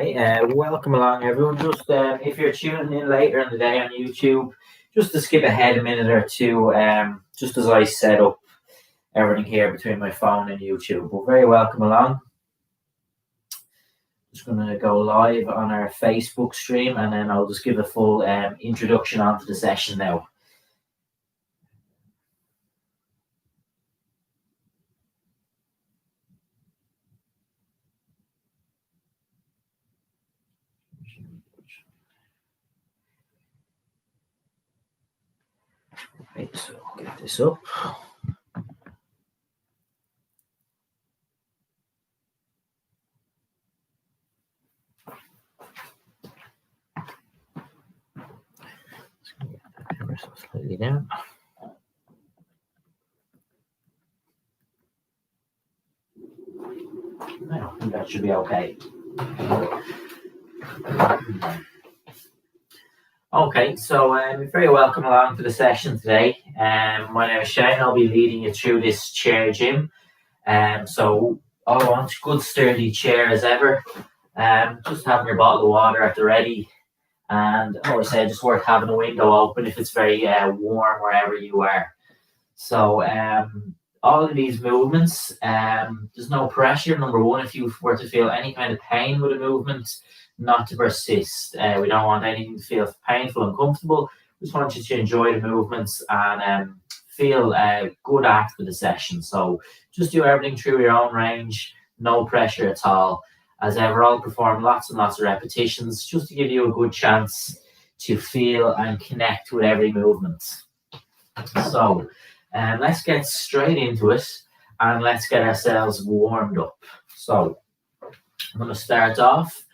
Hey, welcome along, everyone. Just if you're tuning in later in the day on YouTube, just to skip ahead a minute or two, just as I set up everything here between my phone and YouTube. Well, very welcome along. Just going to go live on our Facebook stream, and then I'll just give a full introduction onto the session now. Right, so I'll get this up. Slightly down. Now, that should be okay. Okay, so you're very welcome along to the session today. My name is Shane. I'll be leading you through this chair gym. So all I want, good sturdy chair as ever. Just having your bottle of water at the ready. And I always say just worth having a window open if it's very warm wherever you are. So all of these movements, there's no pressure. Number one, if you were to feel any kind of pain with a movement, not to persist. We don't want anything to feel painful and uncomfortable. We just want you to enjoy the movements and feel good after the session. So just do everything through your own range, no pressure at all. As ever, I'll perform lots and lots of repetitions just to give you a good chance to feel and connect with every movement. So let's get straight into it and let's get ourselves warmed up. So I'm going to start off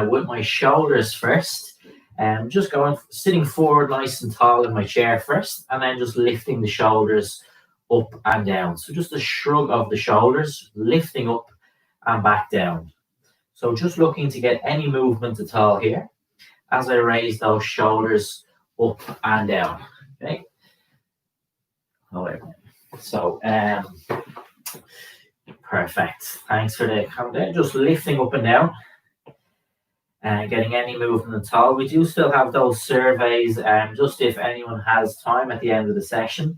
with my shoulders first. Just sitting forward nice and tall in my chair first, and then just lifting the shoulders up and down. So just a shrug of the shoulders, lifting up and back down. So just looking to get any movement at all here as I raise those shoulders up and down. Okay. So perfect. Thanks for the comment there. Just lifting up and down and getting any movement at all. We do still have those surveys, just if anyone has time at the end of the session.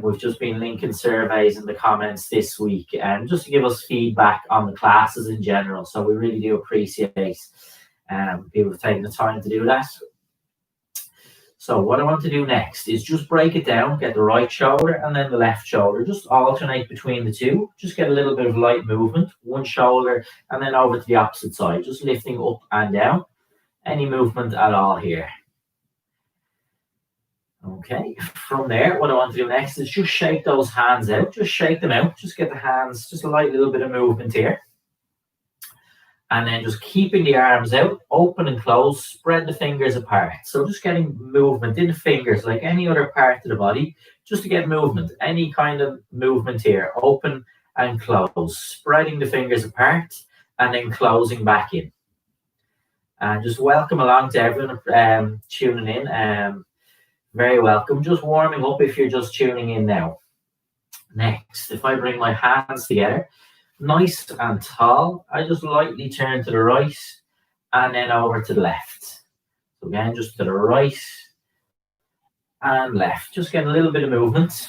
We've just been linking surveys in the comments this week, just to give us feedback on the classes in general. So we really do appreciate people taking the time to do that. So what I want to do next is just break it down, get the right shoulder and then the left shoulder. Just alternate between the two. Just get a little bit of light movement, one shoulder and then over to the opposite side. Just lifting up and down. Any movement at all here. Okay, from there, what I want to do next is just shake those hands out. Just shake them out. Just get the hands, just a light little bit of movement here. And then just keeping the arms out, open and close, spread the fingers apart. So just getting movement in the fingers like any other part of the body, just to get movement, any kind of movement here, open and close, spreading the fingers apart and then closing back in. And just welcome along to everyone tuning in. Very welcome. Just warming up if you're just tuning in now. Next, if I bring my hands together, nice and tall, I just lightly turn to the right and then over to the left. So again, just to the right and left. Just get a little bit of movement.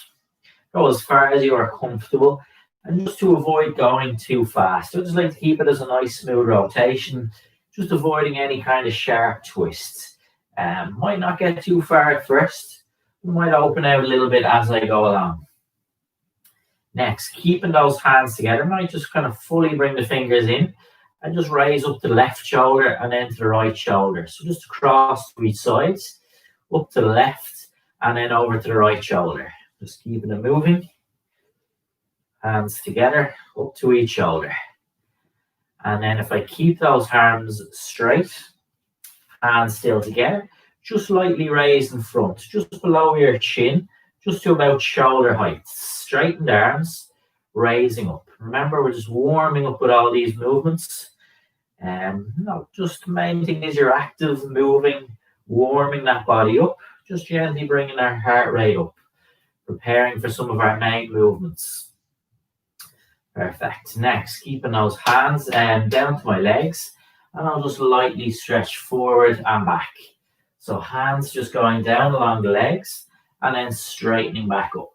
Go as far as you are comfortable. And just to avoid going too fast, I just like to keep it as a nice smooth rotation, just avoiding any kind of sharp twists. Might not get too far at first. Might open out a little bit as I go along. Next, keeping those hands together, might just kind of fully bring the fingers in and just raise up the left shoulder and then to the right shoulder. So just across to each side, up to the left and then over to the right shoulder. Just keeping it moving. Hands together, up to each shoulder. And then if I keep those arms straight, hands still together, just lightly raised in front, just below your chin, just to about shoulder height. Straightened arms, raising up. Remember, we're just warming up with all these movements. No, just the main thing is you're active, moving, warming that body up, just gently bringing our heart rate up, preparing for some of our main movements. Perfect. Next, keeping those hands down to my legs. And I'll just lightly stretch forward and back. So hands just going down along the legs and then straightening back up.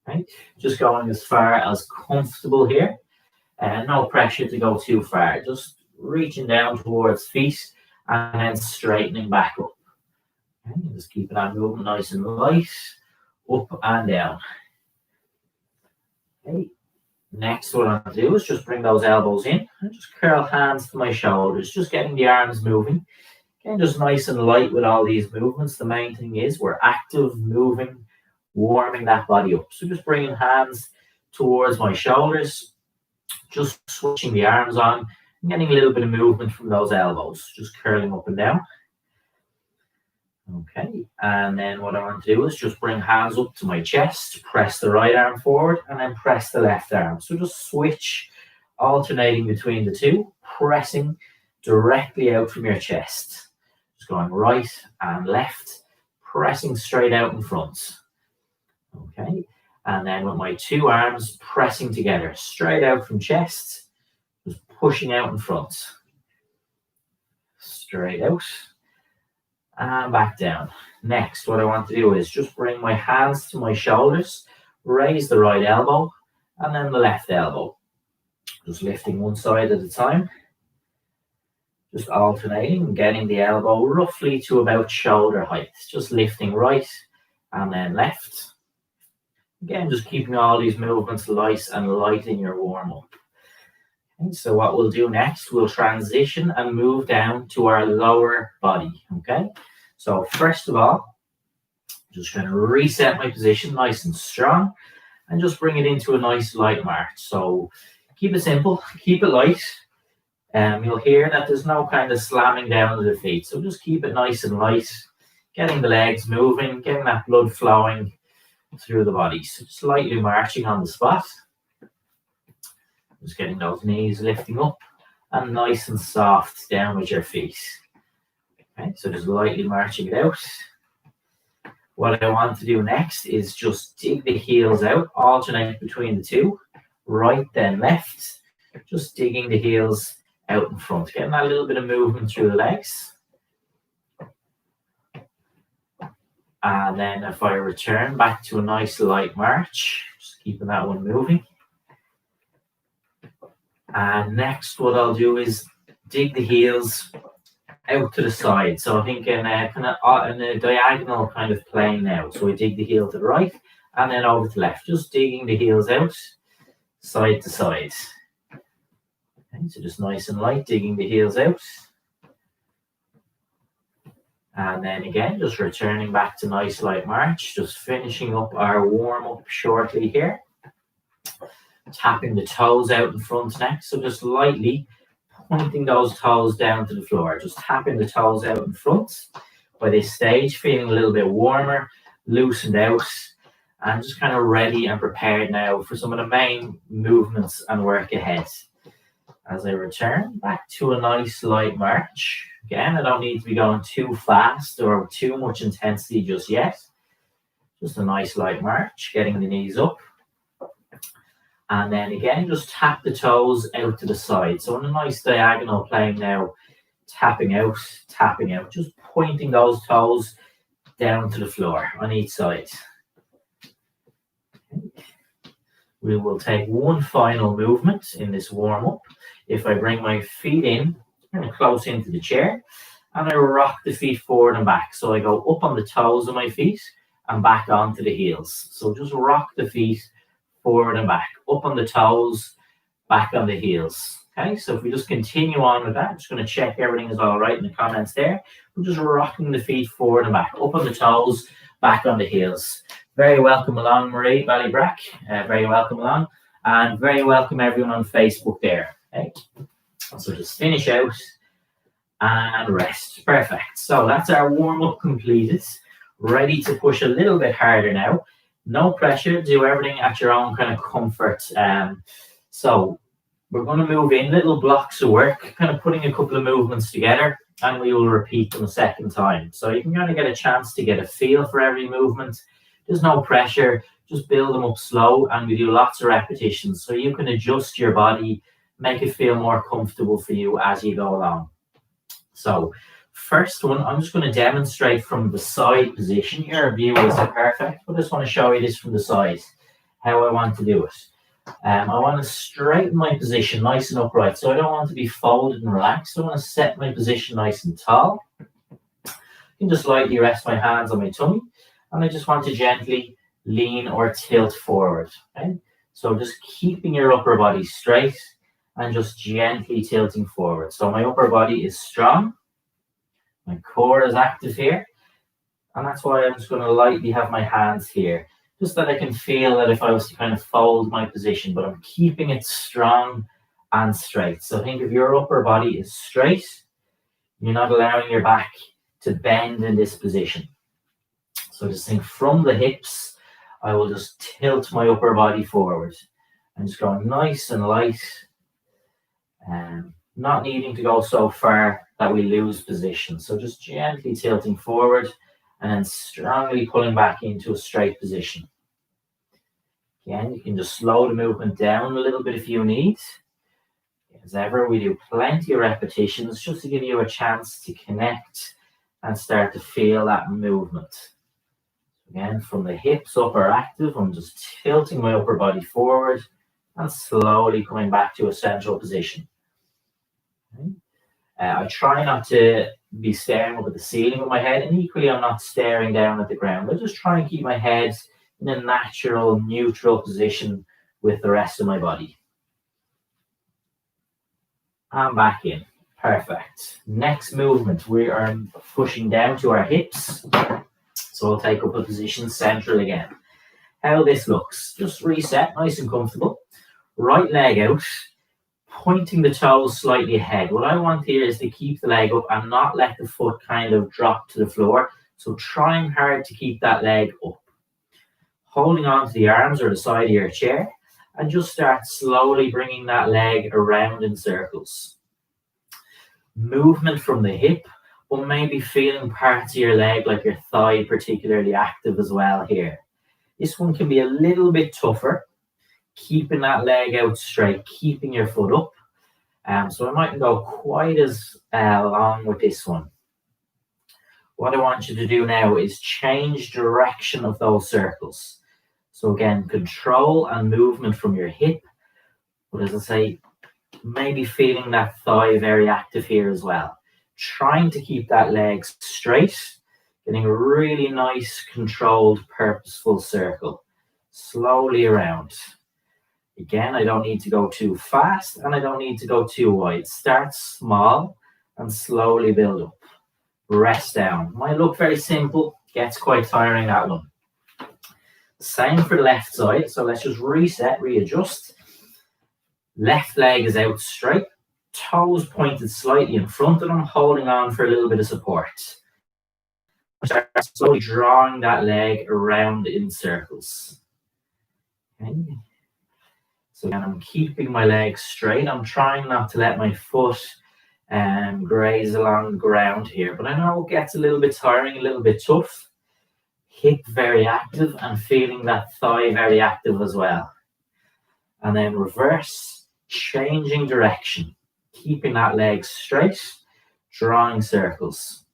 Right? Just going as far as comfortable here. And no pressure to go too far. Just reaching down towards feet and then straightening back up. Okay? Just keeping that movement nice and light. Up and down. Okay. Next, what I'll do is just bring those elbows in and just curl hands to my shoulders, just getting the arms moving. Again, just nice and light with all these movements. The main thing is we're active, moving, warming that body up. So just bringing hands towards my shoulders, just switching the arms on, and getting a little bit of movement from those elbows, just curling up and down. Okay, and then what I want to do is just bring hands up to my chest, press the right arm forward, and then press the left arm. So just switch, alternating between the two, pressing directly out from your chest. Just going right and left, pressing straight out in front. Okay, and then with my two arms pressing together, straight out from chest, just pushing out in front. Straight out. And back down. Next, what I want to do is just bring my hands to my shoulders, raise the right elbow, and then the left elbow. Just lifting one side at a time. Just alternating, getting the elbow roughly to about shoulder height. Just lifting right and then left. Again, just keeping all these movements light and light in your warm-up. Okay, so what we'll do next, we'll transition and move down to our lower body, okay? So first of all, just trying to reset my position nice and strong and just bring it into a nice light march. So keep it simple, keep it light. You'll hear that there's no kind of slamming down to the feet. So just keep it nice and light, getting the legs moving, getting that blood flowing through the body. So just lightly marching on the spot. Just getting those knees lifting up and nice and soft down with your feet. Okay, so just lightly marching it out. What I want to do next is just dig the heels out, alternate between the two, right then left, just digging the heels out in front, getting that little bit of movement through the legs. And then if I return back to a nice light march, just keeping that one moving. And next, what I'll do is dig the heels out to the side. So I think in a diagonal kind of plane now. So we dig the heel to the right and then over to the left, just digging the heels out side to side. Okay, so just nice and light, digging the heels out. And then again, just returning back to nice light march, just finishing up our warm-up shortly here. Tapping the toes out in front next, so just lightly pointing those toes down to the floor, just tapping the toes out in front. By this stage, feeling a little bit warmer, loosened out, and just kind of ready and prepared now for some of the main movements and work ahead. As I return back to a nice light march, again, I don't need to be going too fast or too much intensity just yet. Just a nice light march, getting the knees up. And then again, just tap the toes out to the side. So in a nice diagonal plane now, tapping out, just pointing those toes down to the floor on each side. We will take one final movement in this warm-up. If I bring my feet in, kind of close into the chair, and I rock the feet forward and back. So I go up on the toes of my feet and back onto the heels. So just rock the feet forward and back, up on the toes, back on the heels. Okay, so if we just continue on with that, I'm just going to check everything is all right in the comments there. We're just rocking the feet forward and back, up on the toes, back on the heels. Very welcome along, Marie Ballybrack. Very welcome along. And very welcome everyone on Facebook there. Okay, so just finish out and rest. Perfect. So that's our warm-up completed. Ready to push a little bit harder now. No pressure, do everything at your own kind of comfort. So we're going to move in little blocks of work, kind of putting a couple of movements together, and we will repeat them a second time. So you can kind of get a chance to get a feel for every movement. There's no pressure, just build them up slow, and we do lots of repetitions. So you can adjust your body, make it feel more comfortable for you as you go along. So first one, I'm just going to demonstrate from the side position. Your view isn't perfect, but I just want to show you this from the side, how I want to do it. I want to straighten my position nice and upright. So I don't want to be folded and relaxed. I want to set my position nice and tall. I can just lightly rest my hands on my tummy. And I just want to gently lean or tilt forward. Okay? So just keeping your upper body straight and just gently tilting forward. So my upper body is strong. My core is active here. And that's why I'm just going to lightly have my hands here. Just that I can feel that if I was to kind of fold my position, but I'm keeping it strong and straight. So think if your upper body is straight, you're not allowing your back to bend in this position. So just think from the hips, I will just tilt my upper body forward and just go nice and light, not needing to go so far that we lose position. So just gently tilting forward and then strongly pulling back into a straight position. Again, you can just slow the movement down a little bit if you need. As ever, we do plenty of repetitions just to give you a chance to connect and start to feel that movement. Again, from the hips up are active. I'm just tilting my upper body forward and slowly coming back to a central position. Okay. I try not to be staring up at the ceiling with my head, and equally I'm not staring down at the ground. I just try and keep my head in a natural, neutral position with the rest of my body. And back in. Perfect. Next movement, we are pushing down to our hips. So I'll take up a position central again. How this looks. Just reset, nice and comfortable. Right leg out, pointing the toes slightly ahead. What I want here is to keep the leg up and not let the foot kind of drop to the floor. So trying hard to keep that leg up. Holding on to the arms or the side of your chair and just start slowly bringing that leg around in circles. Movement from the hip, but maybe feeling parts of your leg like your thigh particularly active as well here. This one can be a little bit tougher, keeping that leg out straight, keeping your foot up. So I mightn't go quite as long with this one. What I want you to do now is change direction of those circles. So again, control and movement from your hip. But as I say, maybe feeling that thigh very active here as well. Trying to keep that leg straight, getting a really nice, controlled, purposeful circle. Slowly around. Again, I don't need to go too fast and I don't need to go too wide. Start small and slowly build up. Rest down. Might look very simple, gets quite tiring, that one. Same for the left side. So let's just reset, readjust. Left leg is out straight. Toes pointed slightly in front of them, holding on for a little bit of support. Start slowly drawing that leg around in circles. Okay. So again, I'm keeping my legs straight. I'm trying not to let my foot graze along the ground here. But I know it gets a little bit tiring, a little bit tough. Hip very active and feeling that thigh very active as well. And then reverse, changing direction. Keeping that leg straight, drawing circles.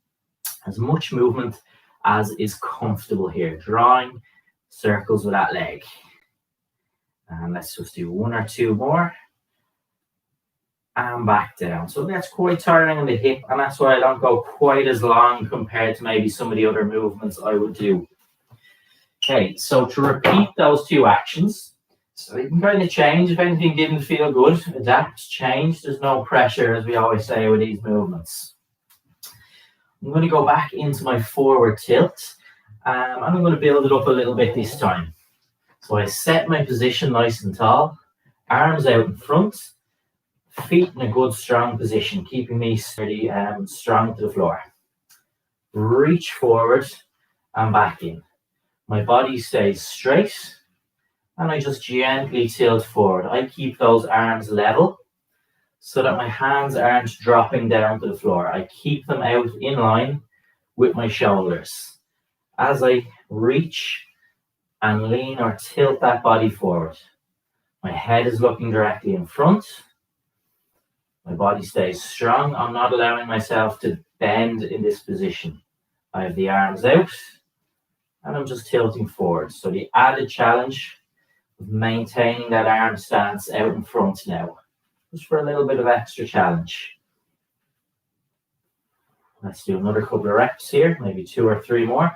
As much movement as is comfortable here. Drawing circles with that leg. And let's just do one or two more. And back down. So that's quite tiring on the hip, and that's why I don't go quite as long compared to maybe some of the other movements I would do. Okay, so to repeat those two actions, so you can kind of change. If anything didn't feel good, adapt, change. There's no pressure, as we always say with these movements. I'm going to go back into my forward tilt, and I'm going to build it up a little bit this time. So I set my position nice and tall, arms out in front, feet in a good strong position, keeping me sturdy and strong to the floor. Reach forward and back in. My body stays straight and I just gently tilt forward. I keep those arms level so that my hands aren't dropping down to the floor. I keep them out in line with my shoulders. As I reach and lean or tilt that body forward, my head is looking directly in front. My body stays strong. I'm not allowing myself to bend in this position. I have the arms out and I'm just tilting forward. So the added challenge of maintaining that arm stance out in front now, just for a little bit of extra challenge. Let's do another couple of reps here, maybe 2 or 3 more.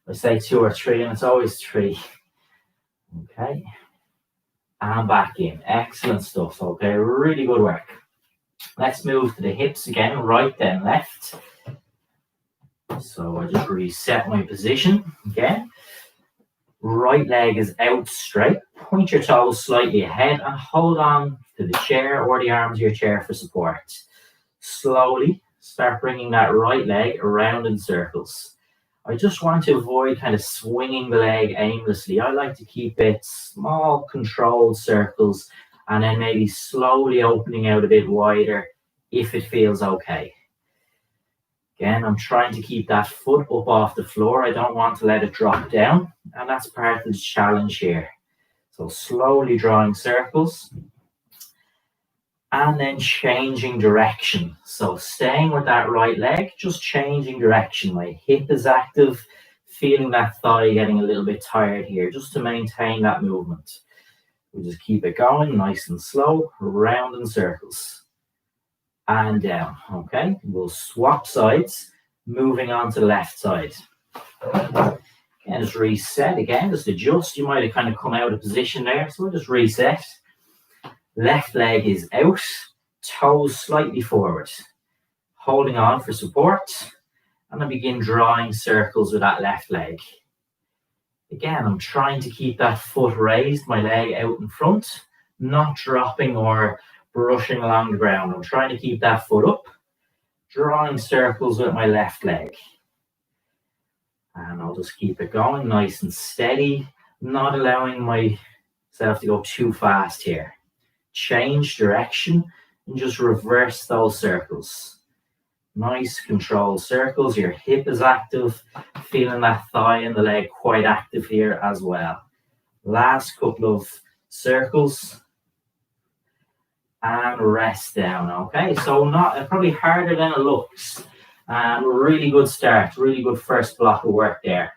I say 2 or 3 and it's always 3. Okay. And back in. Excellent stuff. Okay, really good work. Let's move to the hips again, right then left. So I just reset my position again. Right leg is out straight. Point your toes slightly ahead and hold on to the chair or the arms of your chair for support. Slowly start bringing that right leg around in circles. I just want to avoid kind of swinging the leg aimlessly. I like to keep it small, controlled circles, and then maybe slowly opening out a bit wider if it feels okay. Again, I'm trying to keep that foot up off the floor. I don't want to let it drop down, and that's part of the challenge here. So slowly drawing circles, and then changing direction. So staying with that right leg, just changing direction. My hip is active, feeling that thigh getting a little bit tired here, just to maintain that movement. We just keep it going, nice and slow, round in circles. And down, okay? We'll swap sides, moving on to the left side. Again, just reset again, just adjust. You might have kind of come out of position there, so we'll just reset. Left leg is out, toes slightly forward. Holding on for support, and I begin drawing circles with that left leg. Again, I'm trying to keep that foot raised, my leg out in front, not dropping or brushing along the ground. I'm trying to keep that foot up, drawing circles with my left leg. And I'll just keep it going nice and steady, not allowing myself to go too fast here. Change direction and just reverse those circles. Nice controlled circles. Your hip is active, feeling that thigh and the leg quite active here as well. Last couple of circles. And rest down, okay? So not probably harder than it looks. Really good start, really good first block of work there.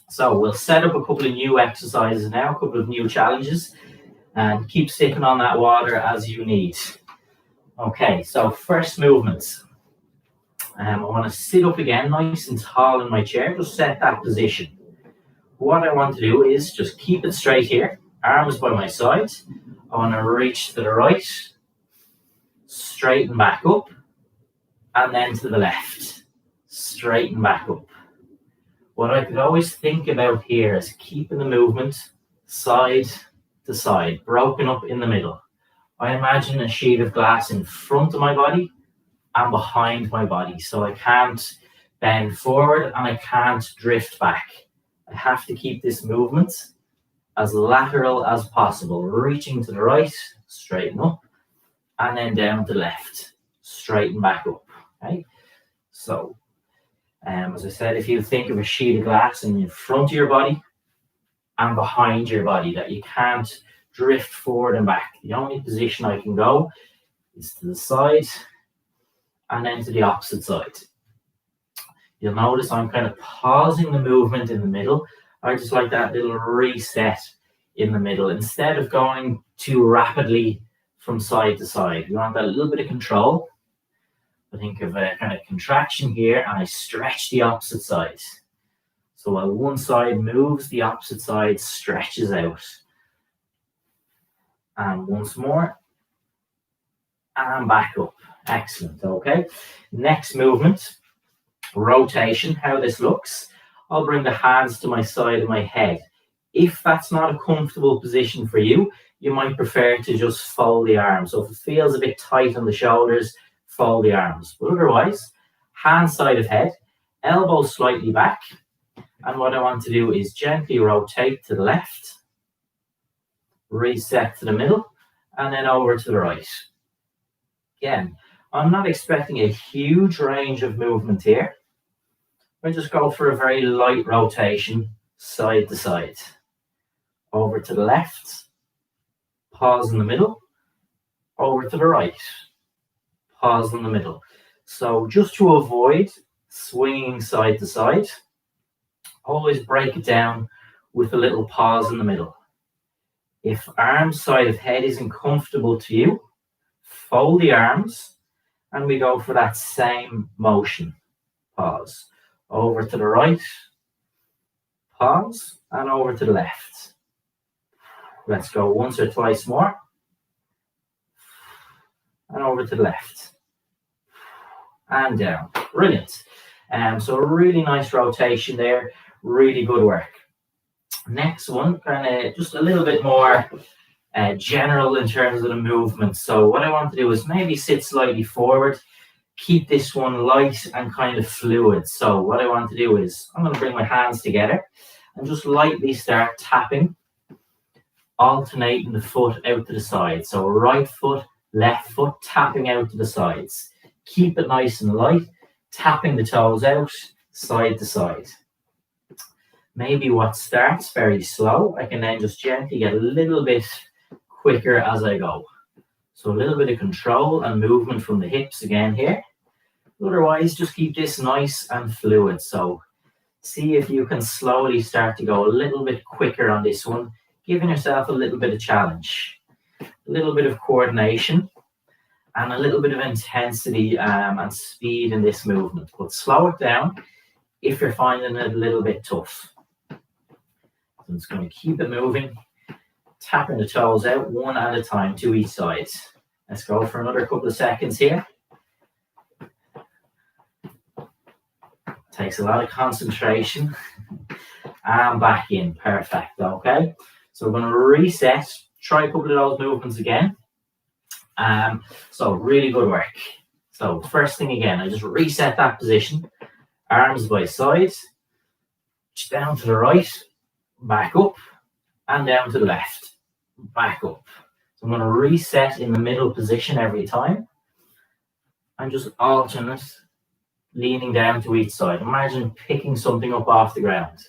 So we'll set up a couple of new exercises now, a couple of new challenges, and keep sticking on that water as you need. Okay, so first movements. I want to sit up again, nice and tall in my chair, just set that position. What I want to do is just keep it straight here, arms by my side. I want to reach to the right, straighten back up, and then to the left, straighten back up. What I could always think about here is keeping the movement side to side, broken up in the middle. I imagine a sheet of glass in front of my body and behind my body, so I can't bend forward and I can't drift back. I have to keep this movement as lateral as possible, reaching to the right, straighten up, and then down to the left, straighten back up. Okay, so as I said, if you think of a sheet of glass in front of your body and behind your body, that you can't drift forward and back. The only position I can go is to the side and then to the opposite side. You'll notice I'm kind of pausing the movement in the middle. I just like that little reset in the middle instead of going too rapidly from side to side. You want that little bit of control. I think of a kind of contraction here and I stretch the opposite side. So while one side moves, the opposite side stretches out. And once more. And back up. Excellent. Okay. Next movement. Rotation. How this looks. I'll bring the hands to my side of my head. If that's not a comfortable position for you, you might prefer to just fold the arms. So if it feels a bit tight on the shoulders, fold the arms. But otherwise, hand side of head, elbows slightly back. And what I want to do is gently rotate to the left, reset to the middle, and then over to the right. Again, I'm not expecting a huge range of movement here. I just go for a very light rotation, side to side. Over to the left, pause in the middle, over to the right. pause in the middle. So just to avoid swinging side to side, always break it down with a little pause in the middle. If arm side of head isn't comfortable to you, fold the arms and we go for that same motion. Pause. Over to the right, pause, and over to the left. Let's go once or twice more. And over to the left. And down. Brilliant. So a really nice rotation there. Really good work. Next one, kind of just a little bit more general in terms of the movement. So what I want to do is maybe sit slightly forward. Keep this one light and kind of fluid. So what I want to do is I'm going to bring my hands together and just lightly start tapping, alternating the foot out to the side. So right foot, left foot, tapping out to the sides. Keep it nice and light, tapping the toes out, side to side. Maybe what starts very slow, I can then just gently get a little bit quicker as I go. So a little bit of control and movement from the hips again here. Otherwise, just keep this nice and fluid. So see if you can slowly start to go a little bit quicker on this one, giving yourself a little bit of challenge, a little bit of coordination, and a little bit of intensity and speed in this movement. But slow it down if you're finding it a little bit tough. I'm just going to keep it moving, tapping the toes out one at a time to each side. Let's go for another couple of seconds here. Takes a lot of concentration. And back in. Perfect. Okay. So we're going to reset. Try a couple of those movements again. So really good work. So first thing again, I just reset that position. Arms by sides. Down to the right. Back up. And down to the left. Back up. So I'm going to reset in the middle position every time. And just alternate, leaning down to each side. Imagine picking something up off the ground.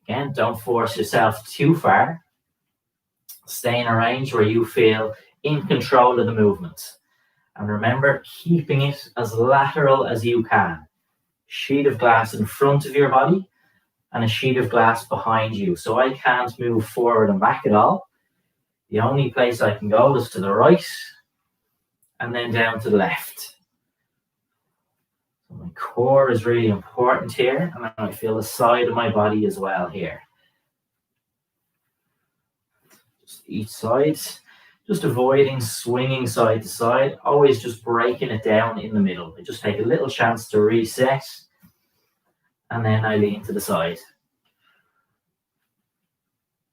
Again, don't force yourself too far. Stay in a range where you feel in control of the movement. And remember, keeping it as lateral as you can. Sheet of glass in front of your body and a sheet of glass behind you. So I can't move forward and back at all. The only place I can go is to the right and then down to the left. So my core is really important here, and I feel the side of my body as well here. Just each side, just avoiding swinging side to side, always just breaking it down in the middle. I just take a little chance to reset, and then I lean to the side.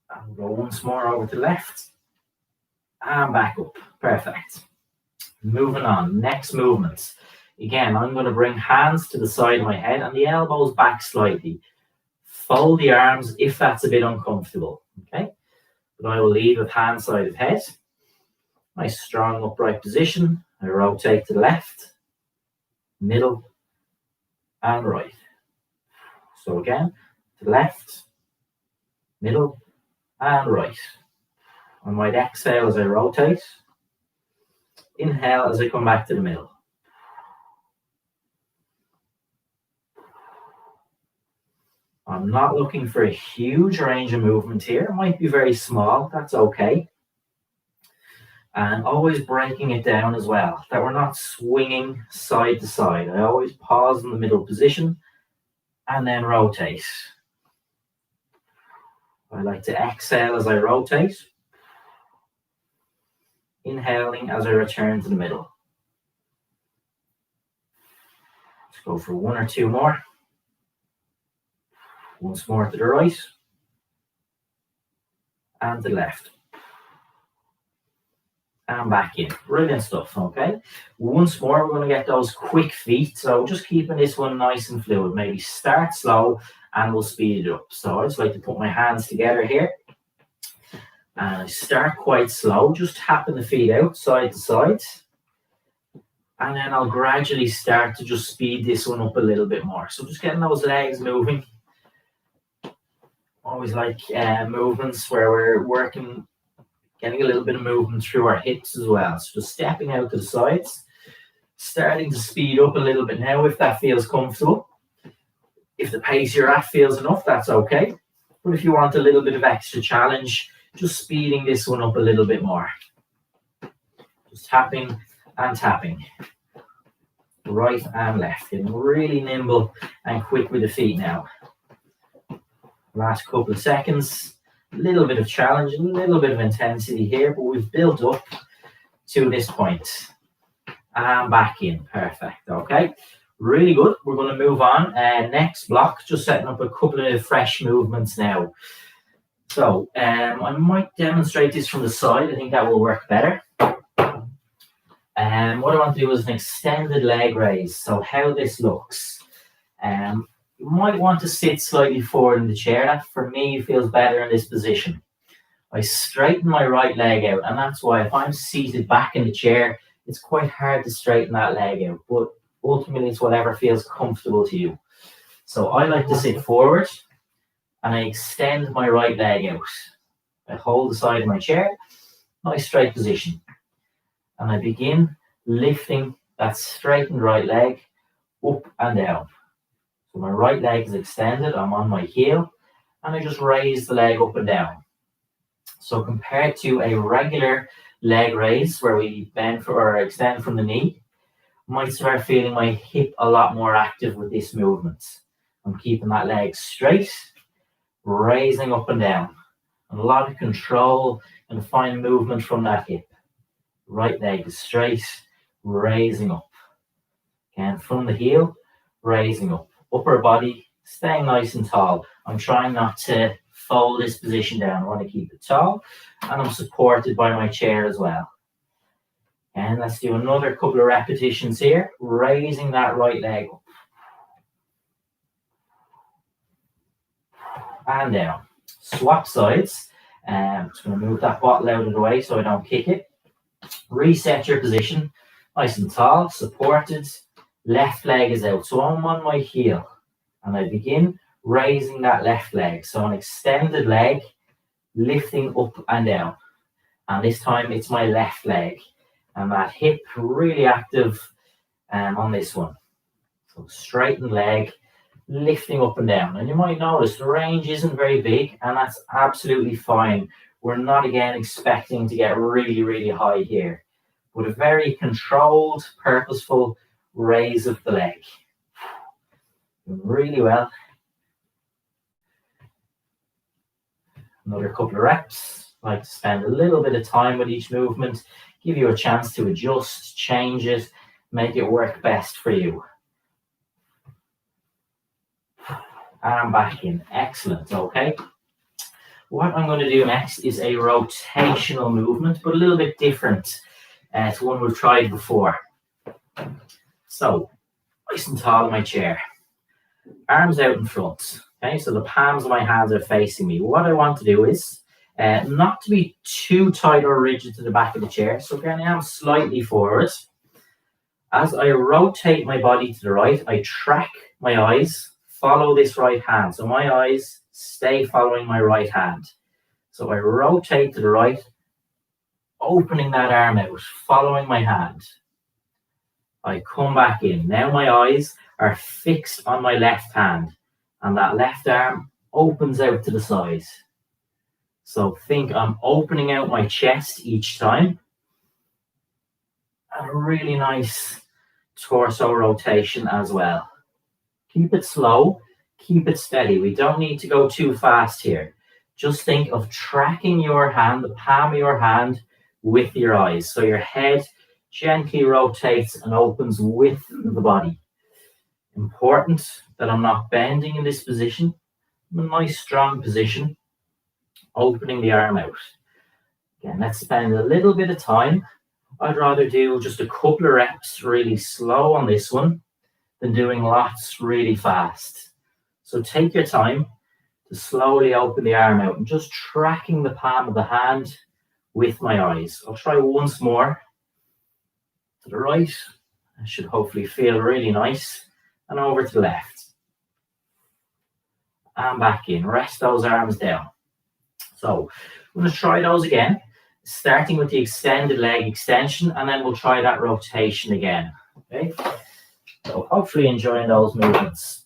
And go once more over to the left, and back up. Perfect. Moving on, next movement. Again, I'm going to bring hands to the side of my head and the elbows back slightly. Fold the arms if that's a bit uncomfortable, okay? But I will lead with hand side of head. Nice strong upright position. I rotate to the left, middle, and right. So again, to the left, middle, and right. I might exhale as I rotate. Inhale as I come back to the middle. I'm not looking for a huge range of movement here. It might be very small. That's okay. And always breaking it down as well, that we're not swinging side to side. I always pause in the middle position and then rotate. I like to exhale as I rotate. Inhaling as I return to the middle. Let's go for one or two more. Once more to the right and to the left. And back in. Brilliant stuff, okay? Once more, we're going to get those quick feet. So just keeping this one nice and fluid. Maybe start slow and we'll speed it up. So I just like to put my hands together here. And I start quite slow, just tapping the feet out side to side. And then I'll gradually start to just speed this one up a little bit more. So just getting those legs moving. Always like movements where we're working, getting a little bit of movement through our hips as well. So just stepping out to the sides, Starting to speed up a little bit now if that feels comfortable. If the pace you're at feels enough, that's okay. But if you want a little bit of extra challenge, just speeding this one up a little bit more. Just tapping and tapping. Right and left. Getting really nimble and quick with the feet now. Last couple of seconds. A little bit of challenge, a little bit of intensity here, but we've built up to this point. And back in. Perfect. Okay. Really good. We're going to move on. Next block, just setting up a couple of fresh movements now. So I might demonstrate this from the side. I think that will work better. What I want to do is an extended leg raise. So how this looks. You might want to sit slightly forward in the chair. That for me feels better in this position. I straighten my right leg out, and that's why if I'm seated back in the chair, it's quite hard to straighten that leg out. But ultimately, it's whatever feels comfortable to you. So I like to sit forward and I extend my right leg out. I hold the side of my chair, nice straight position. And I begin lifting that straightened right leg up and down. So my right leg is extended, I'm on my heel, and I just raise the leg up and down. So compared to a regular leg raise where we bend for or extend from the knee, might start feeling my hip a lot more active with this movement. I'm keeping that leg straight, raising up and down. And a lot of control and fine movement from that hip. Right leg is straight, raising up. Again, from the heel, raising up. Upper body, staying nice and tall. I'm trying not to fold this position down. I want to keep it tall. And I'm supported by my chair as well. And let's do another couple of repetitions here, raising that right leg up. And down. Swap sides. I'm just going to move that bottle out of the way so I don't kick it. Reset your position. Nice and tall, supported. Left leg is out. So I'm on my heel. And I begin raising that left leg. So an extended leg, lifting up and down. And this time it's my left leg. And that hip really active on this one. So straightened leg, lifting up and down. And you might notice the range isn't very big, and that's absolutely fine. We're not, again, expecting to get really, really high here. But a very controlled, purposeful raise of the leg. Doing really well. Another couple of reps. I like to spend a little bit of time with each movement. Give you a chance to adjust, change it, make it work best for you. And back in. Excellent. Okay. What I'm going to do next is a rotational movement, but a little bit different to one we've tried before. So, nice and tall in my chair. Arms out in front. Okay, so the palms of my hands are facing me. What I want to do is not to be too tight or rigid to the back of the chair. So again, I am slightly forward. As I rotate my body to the right, I track my eyes, follow this right hand. So my eyes stay following my right hand. So I rotate to the right, opening that arm out, following my hand. I come back in. Now my eyes are fixed on my left hand, and that left arm opens out to the side. So think I'm opening out my chest each time. And a really nice torso rotation as well. Keep it slow, keep it steady. We don't need to go too fast here. Just think of tracking your hand, the palm of your hand, with your eyes. So your head gently rotates and opens with the body. Important that I'm not bending in this position. A nice strong position. Opening the arm out. Again, let's spend a little bit of time. I'd rather do just a couple of reps really slow on this one than doing lots really fast. So take your time to slowly open the arm out and just tracking the palm of the hand with my eyes. I'll try once more. To the right. That should hopefully feel really nice. And over to the left. And back in. Rest those arms down. So I'm going to try those again, starting with the extended leg extension, and then we'll try that rotation again. Okay, so hopefully enjoying those movements.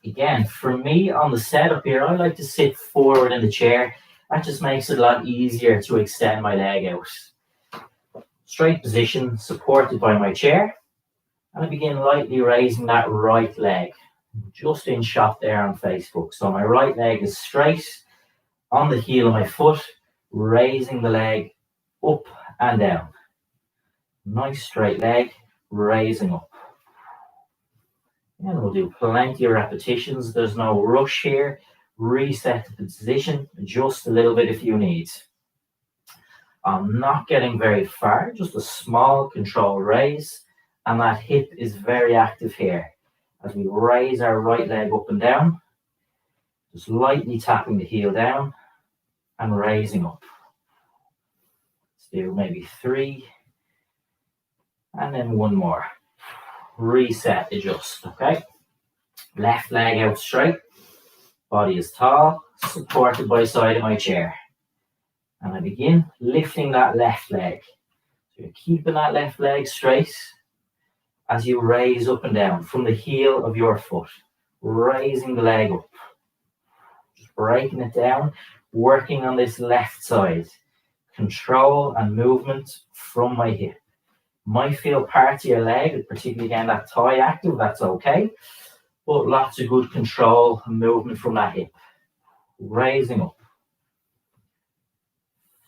Again, for me on the setup here, I like to sit forward in the chair. That just makes it a lot easier to extend my leg out. Straight position, supported by my chair. And I begin lightly raising that right leg. Just in shot there on Facebook. So my right leg is straight on the heel of my foot, raising the leg up and down. Nice straight leg, raising up. And we'll do plenty of repetitions. There's no rush here. Reset the position, adjust a little bit if you need. I'm not getting very far, just a small controlled raise, and that hip is very active here. As we raise our right leg up and down, just lightly tapping the heel down and raising up. Let's do maybe 3, and then 1 more. Reset, adjust, okay? Left leg out straight, body is tall, supported by the side of my chair. And I begin lifting that left leg. So you're keeping that left leg straight as you raise up and down from the heel of your foot, raising the leg up, just breaking it down, working on this left side. Control and movement from my hip. Might feel part of your leg, particularly again that thigh active, that's okay. But lots of good control and movement from that hip. Raising up.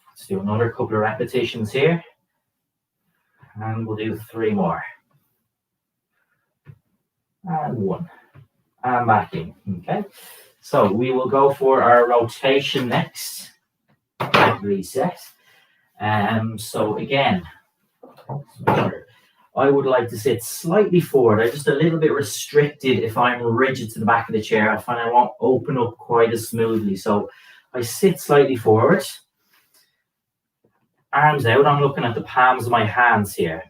Let's do another couple of repetitions here. And we'll do 3 more. And 1. And back in. Okay. So we will go for our rotation next. Reset. So again, I would like to sit slightly forward. I'm just a little bit restricted if I'm rigid to the back of the chair. I find I won't open up quite as smoothly. So I sit slightly forward. Arms out. I'm looking at the palms of my hands here.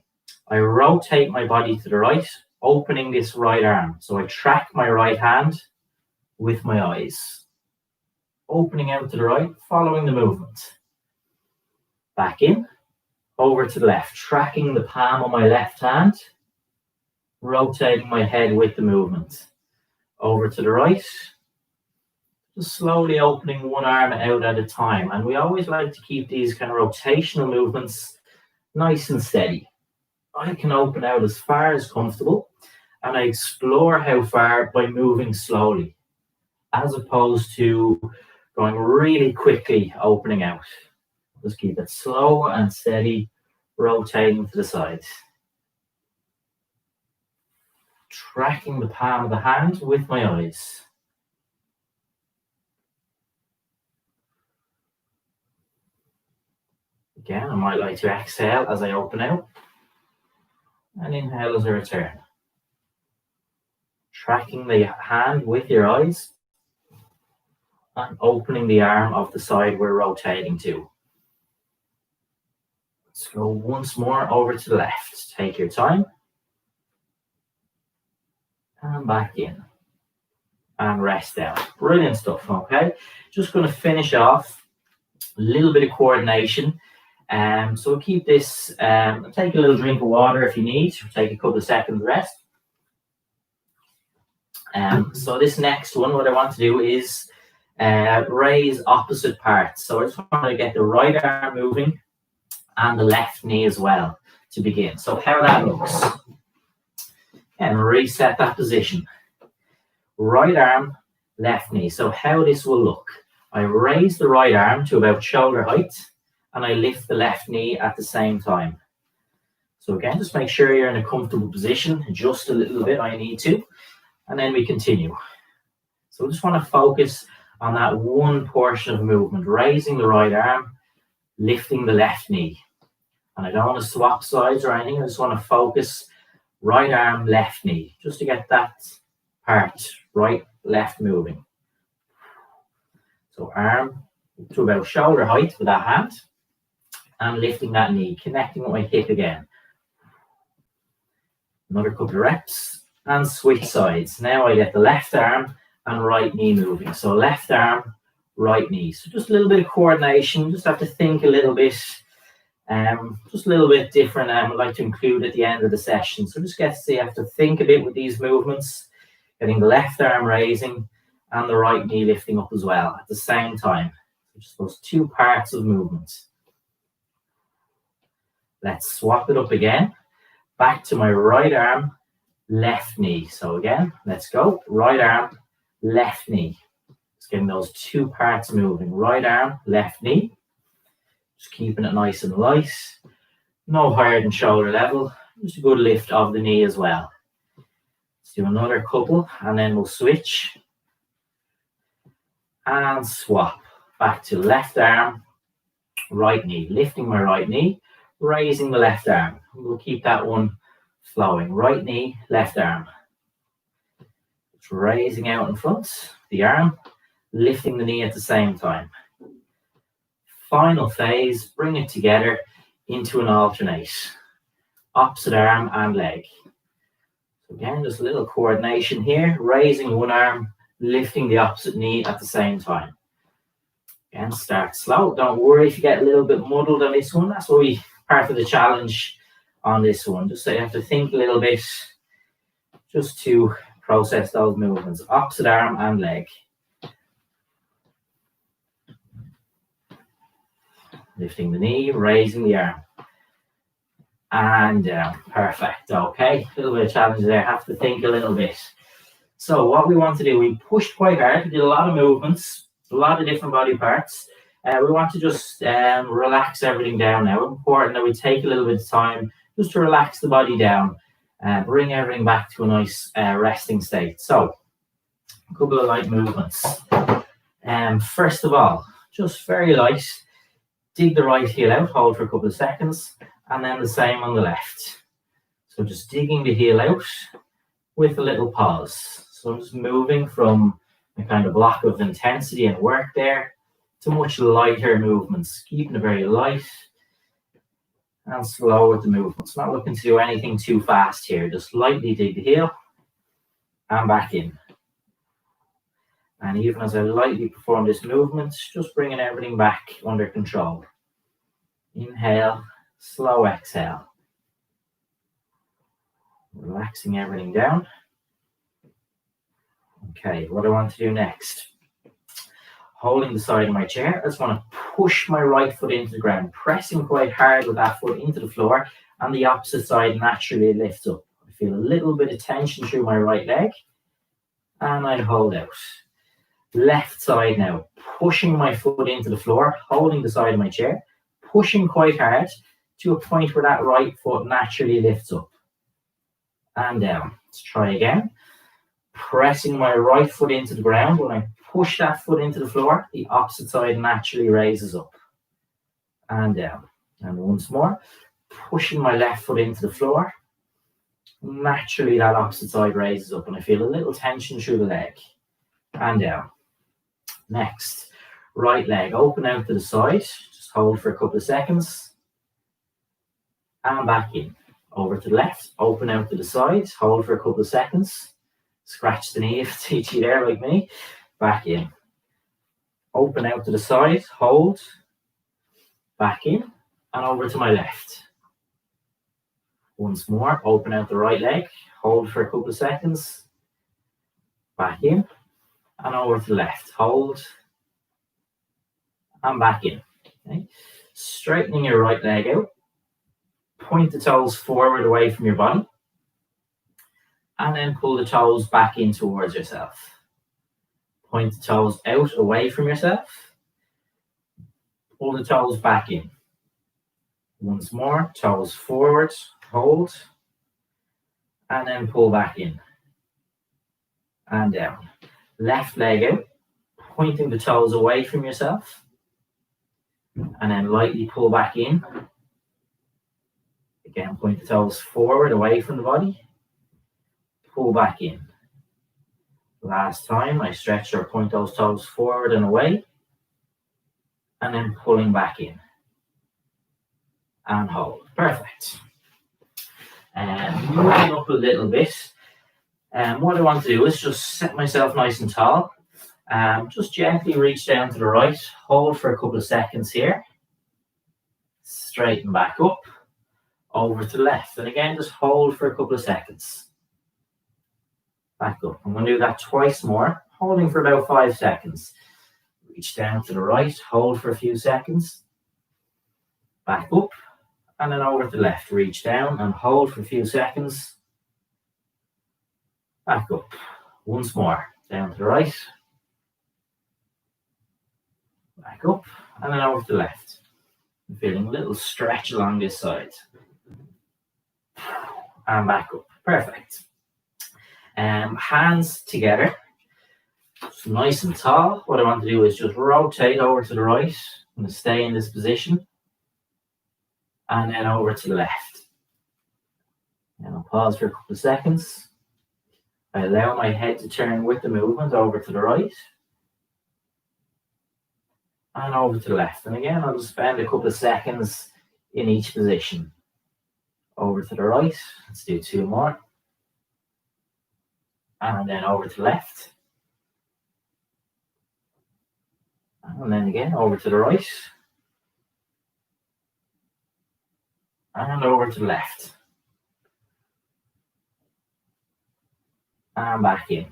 I rotate my body to the right, opening this right arm. So I track my right hand with my eyes. Opening out to the right, following the movement. Back in. Over to the left, tracking the palm of my left hand, rotating my head with the movement. Over to the right, just slowly opening one arm out at a time. And we always like to keep these kind of rotational movements nice and steady. I can open out as far as comfortable, and I explore how far by moving slowly, as opposed to going really quickly opening out. Just keep it slow and steady, rotating to the sides. Tracking the palm of the hand with my eyes. Again, I might like to exhale as I open out, and inhale as I return. Tracking the hand with your eyes, and opening the arm of the side we're rotating to. Let's go once more over to the left. Take your time. And back in. And rest down. Brilliant stuff, okay? Just going to finish off a little bit of coordination. So we'll keep this, take a little drink of water if you need. Take a couple of seconds rest. So this next one, what I want to do is raise opposite parts. So I just want to get the right arm moving and the left knee as well to begin. So how that looks. And reset that position. Right arm, left knee. So how this will look. I raise the right arm to about shoulder height and I lift the left knee at the same time. So again, just make sure you're in a comfortable position. Adjust a little bit, I need to. And then we continue. So we just want to focus on that one portion of movement. Raising the right arm, lifting the left knee. And I don't want to swap sides or anything. I just want to focus right arm, left knee. Just to get that part, right, left moving. So arm to about shoulder height with that hand. And lifting that knee, connecting with my hip again. Another couple of reps. And switch sides. Now I get the left arm and right knee moving. So left arm, right knee. So just a little bit of coordination. Just have to think a little bit Just a little bit different. I would like to include at the end of the session. So just you have to think a bit with these movements, getting the left arm raising and the right knee lifting up as well at the same time. Just those two parts of movement. Let's swap it up again. Back to my right arm, left knee. So again, let's go. Right arm, left knee. Just getting those two parts moving. Right arm, left knee. Just keeping it nice and light. No higher than shoulder level. Just a good lift of the knee as well. Let's do another couple and then we'll switch. And swap. Back to left arm, right knee. Lifting my right knee, raising the left arm. We'll keep that one flowing. Right knee, left arm. Just raising out in front, the arm, lifting the knee at the same time. Final phase, bring it together into an alternate. Opposite arm and leg. So again, just a little coordination here. Raising one arm, lifting the opposite knee at the same time. Again, start slow. Don't worry if you get a little bit muddled on this one. That's part of the challenge on this one. Just so you have to think a little bit just to process those movements. Opposite arm and leg. Lifting the knee, raising the arm. And down. Perfect. Okay. A little bit of challenge there. Have to think a little bit. So what we want to do, we pushed quite hard. We did a lot of movements. A lot of different body parts. We want to just relax everything down now. It's important that we take a little bit of time just to relax the body down, bring everything back to a nice resting state. So, a couple of light movements. First of all, just very light. Dig the right heel out, hold for a couple of seconds, and then the same on the left. So just digging the heel out with a little pause. So I'm just moving from a kind of block of intensity and work there to much lighter movements, keeping it very light and slow with the movements. Not looking to do anything too fast here, just lightly dig the heel and back in. And even as I lightly perform this movement, just bringing everything back under control. Inhale, slow exhale. Relaxing everything down. Okay, what I want to do next. Holding the side of my chair, I just want to push my right foot into the ground, pressing quite hard with that foot into the floor, and the opposite side naturally lifts up. I feel a little bit of tension through my right leg, and I hold out. Left side now, pushing my foot into the floor, holding the side of my chair, pushing quite hard to a point where that right foot naturally lifts up. And down. Let's try again. Pressing my right foot into the ground. When I push that foot into the floor, the opposite side naturally raises up. And down. And once more. Pushing my left foot into the floor. Naturally, that opposite side raises up. And I feel a little tension through the leg. And down. Next. Right leg open out to the side. Just hold for a couple of seconds. And back in. Over to the left. Open out to the side. Hold for a couple of seconds. Scratch the knee if it's itchy there like me. Back in. Open out to the side. Hold. Back in. And over to my left. Once more. Open out the right leg. Hold for a couple of seconds. Back in. And over to the left. Hold. And back in. Okay. Straightening your right leg out. Point the toes forward away from your body. And then pull the toes back in towards yourself. Point the toes out away from yourself. Pull the toes back in. Once more, toes forward, hold. And then pull back in. And down. Left leg out, pointing the toes away from yourself. And then lightly pull back in. Again, point the toes forward, away from the body. Pull back in. Last time, I stretch or point those toes forward and away. And then pulling back in. And hold. Perfect. Moving up a little bit. What I want to do is just set myself nice and tall. Just gently reach down to the right. Hold for a couple of seconds here. straighten back up, over to the left. And again, just hold for a couple of seconds. Back up. I'm going to do that twice more, holding for about 5 seconds. Reach down to the right, hold for a few seconds. Back up, and then over to the left. Reach down and hold for a few seconds. Back up. Once more. Down to the right. Back up, and then over to the left. I'm feeling a little stretch along this side. And back up. Perfect. Hands together. So nice and tall. What I want to do is just rotate over to the right. I'm going to stay in this position. And then over to the left. And I'll pause for a couple of seconds. I allow my head to turn with the movement over to the right. And over to the left. And again, I'll just spend a couple of seconds in each position. Over to the right. Let's do 2 more. And then over to the left. And then again, over to the right. And over to the left. And back in.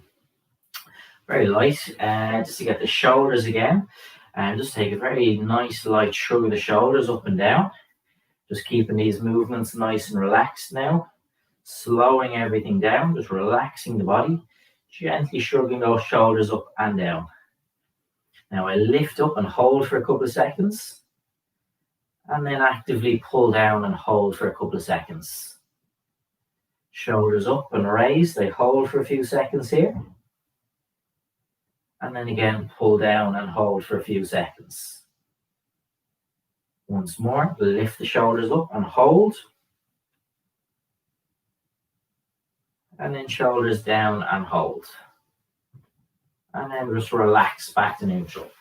Very light. Just to get the shoulders again. And just take a very nice light through the shoulders up and down. Just keeping these movements nice and relaxed now. Slowing everything down. Just relaxing the body. Gently shrugging those shoulders up and down. Now I lift up and hold for a couple of seconds. And then actively pull down and hold for a couple of seconds. Shoulders up and raise. They hold for a few seconds here. And then again, pull down and hold for a few seconds. Once more, lift the shoulders up and hold. And then shoulders down and hold. And then just relax back to neutral.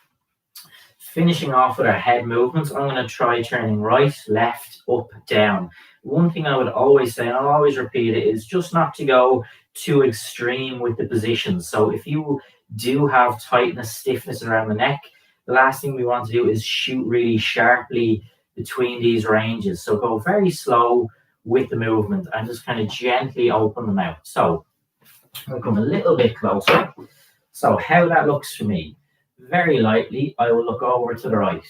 Finishing off with our head movements, I'm going to try turning right, left, up, down. One thing I would always say, and I'll always repeat it, is just not to go too extreme with the positions. So if you do have tightness, stiffness around the neck, the last thing we want to do is shoot really sharply between these ranges. So go very slow with the movement and just kind of gently open them out. So I'll come a little bit closer. So how that looks for me, very lightly, I will look over to the right.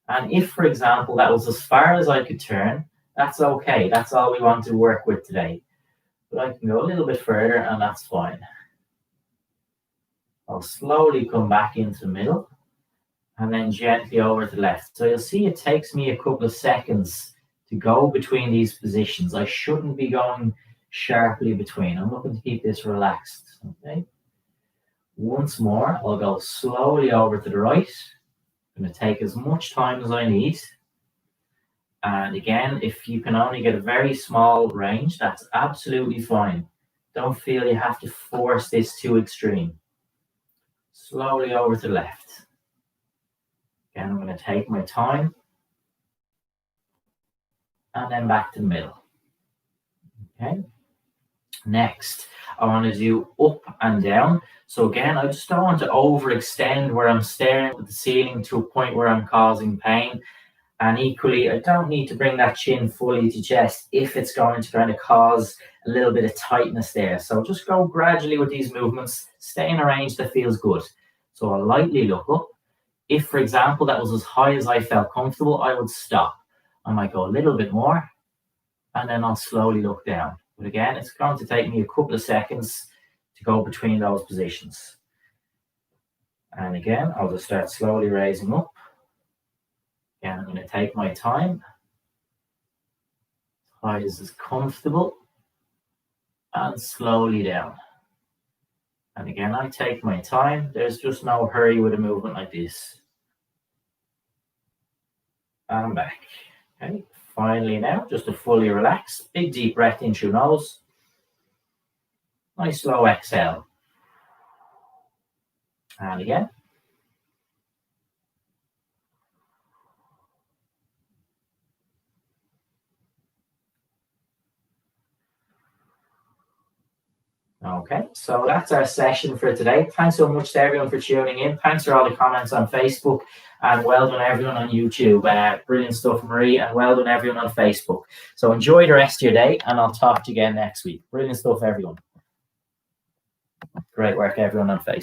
And if, for example, that was as far as I could turn, that's okay. That's all we want to work with today. But I can go a little bit further and that's fine. I'll slowly come back into the middle and then gently over to the left. So you'll see it takes me a couple of seconds to go between these positions. I shouldn't be going sharply between. I'm looking to keep this relaxed. Okay. Once more, I'll go slowly over to the right. I'm going to take as much time as I need. And again, if you can only get a very small range, that's absolutely fine. Don't feel you have to force this too extreme. Slowly over to the left. Again, I'm going to take my time. And then back to the middle. Okay. Next, I want to do up and down. So again, I just don't want to overextend where I'm staring at the ceiling to a point where I'm causing pain. And equally, I don't need to bring that chin fully to chest if it's going to kind of cause a little bit of tightness there. So just go gradually with these movements. Stay in a range that feels good. So I'll lightly look up. If, for example, that was as high as I felt comfortable, I would stop. I might go a little bit more, and then I'll slowly look down. But again, it's going to take me a couple of seconds to go between those positions. And again, I'll just start slowly raising up. Again, I'm going to take my time. As high as is comfortable. And slowly down. And again, I take my time. There's just no hurry with a movement like this. And back. Okay. Finally now, just to fully relax. Big deep breath in through nose. Nice slow exhale. And again. Okay, so that's our session for today. Thanks so much to everyone for tuning in. Thanks for all the comments on Facebook, and well done everyone on YouTube. Brilliant stuff, Marie, and well done everyone on Facebook. So enjoy the rest of your day, and I'll talk to you again next week. Brilliant stuff, everyone. Great work, everyone on Facebook.